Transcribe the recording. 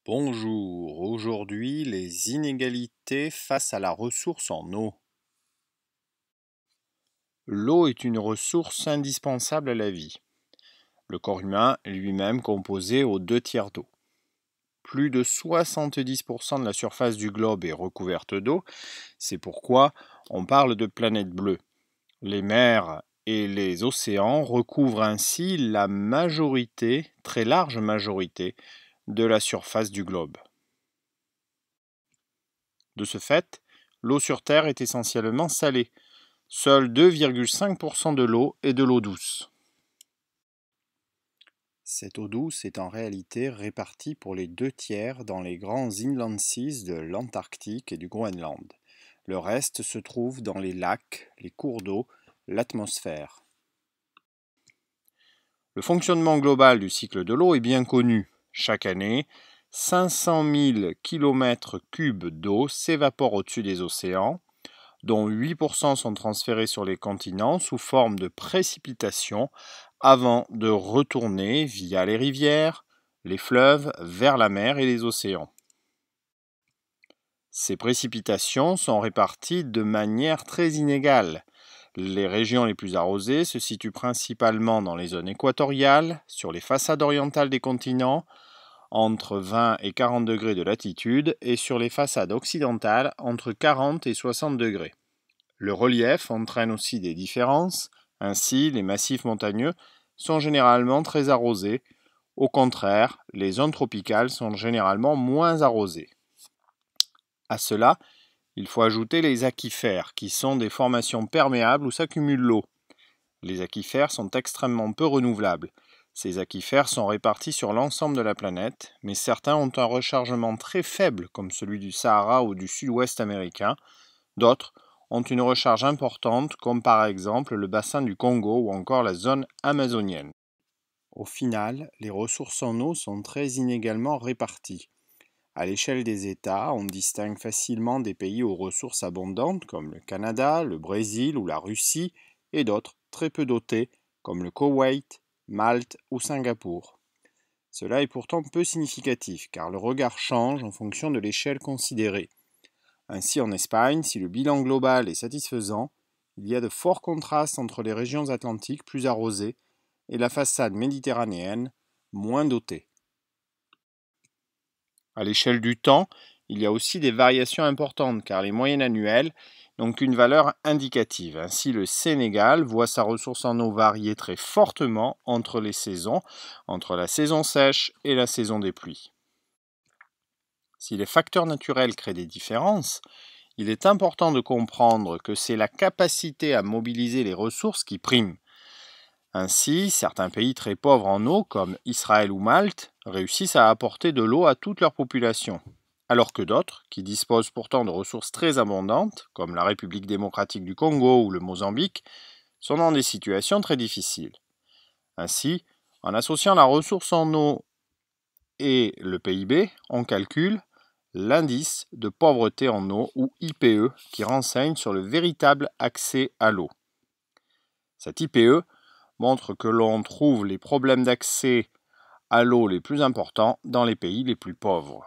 Bonjour, aujourd'hui les inégalités face à la ressource en eau. L'eau est une ressource indispensable à la vie. Le corps humain est lui-même composé aux 2 tiers d'eau. Plus de 70% de la surface du globe est recouverte d'eau, c'est pourquoi on parle de planète bleue. Les mers et les océans recouvrent ainsi la majorité, très large majorité, de la surface du globe. De ce fait, l'eau sur Terre est essentiellement salée. Seul 2,5% de l'eau est de l'eau douce. Cette eau douce est en réalité répartie pour les 2 tiers dans les grands inland seas de l'Antarctique et du Groenland. Le reste se trouve dans les lacs, les cours d'eau, l'atmosphère. Le fonctionnement global du cycle de l'eau est bien connu. Chaque année, 500 000 km3 d'eau s'évaporent au-dessus des océans, dont 8% sont transférés sur les continents sous forme de précipitations avant de retourner via les rivières, les fleuves, vers la mer et les océans. Ces précipitations sont réparties de manière très inégale. Les régions les plus arrosées se situent principalement dans les zones équatoriales, sur les façades orientales des continents, entre 20 et 40 degrés de latitude, et sur les façades occidentales, entre 40 et 60 degrés. Le relief entraîne aussi des différences, ainsi les massifs montagneux sont généralement très arrosés. Au contraire, les zones tropicales sont généralement moins arrosées. À cela, il faut ajouter les aquifères, qui sont des formations perméables où s'accumule l'eau. Les aquifères sont extrêmement peu renouvelables. Ces aquifères sont répartis sur l'ensemble de la planète, mais certains ont un rechargement très faible, comme celui du Sahara ou du sud-ouest américain. D'autres ont une recharge importante, comme par exemple le bassin du Congo ou encore la zone amazonienne. Au final, les ressources en eau sont très inégalement réparties. À l'échelle des États, on distingue facilement des pays aux ressources abondantes comme le Canada, le Brésil ou la Russie, et d'autres très peu dotés comme le Koweït, Malte ou Singapour. Cela est pourtant peu significatif car le regard change en fonction de l'échelle considérée. Ainsi en Espagne, si le bilan global est satisfaisant, il y a de forts contrastes entre les régions atlantiques plus arrosées et la façade méditerranéenne moins dotée. À l'échelle du temps, il y a aussi des variations importantes car les moyennes annuelles n'ont qu'une valeur indicative. Ainsi, le Sénégal voit sa ressource en eau varier très fortement entre les saisons, entre la saison sèche et la saison des pluies. Si les facteurs naturels créent des différences, il est important de comprendre que c'est la capacité à mobiliser les ressources qui prime. Ainsi, certains pays très pauvres en eau, comme Israël ou Malte, réussissent à apporter de l'eau à toute leur population, alors que d'autres, qui disposent pourtant de ressources très abondantes, comme la République démocratique du Congo ou le Mozambique, sont dans des situations très difficiles. Ainsi, en associant la ressource en eau et le PIB, on calcule l'indice de pauvreté en eau, ou IPE, qui renseigne sur le véritable accès à l'eau. Cet IPE montre que l'on trouve les problèmes d'accès à l'eau les plus importants dans les pays les plus pauvres.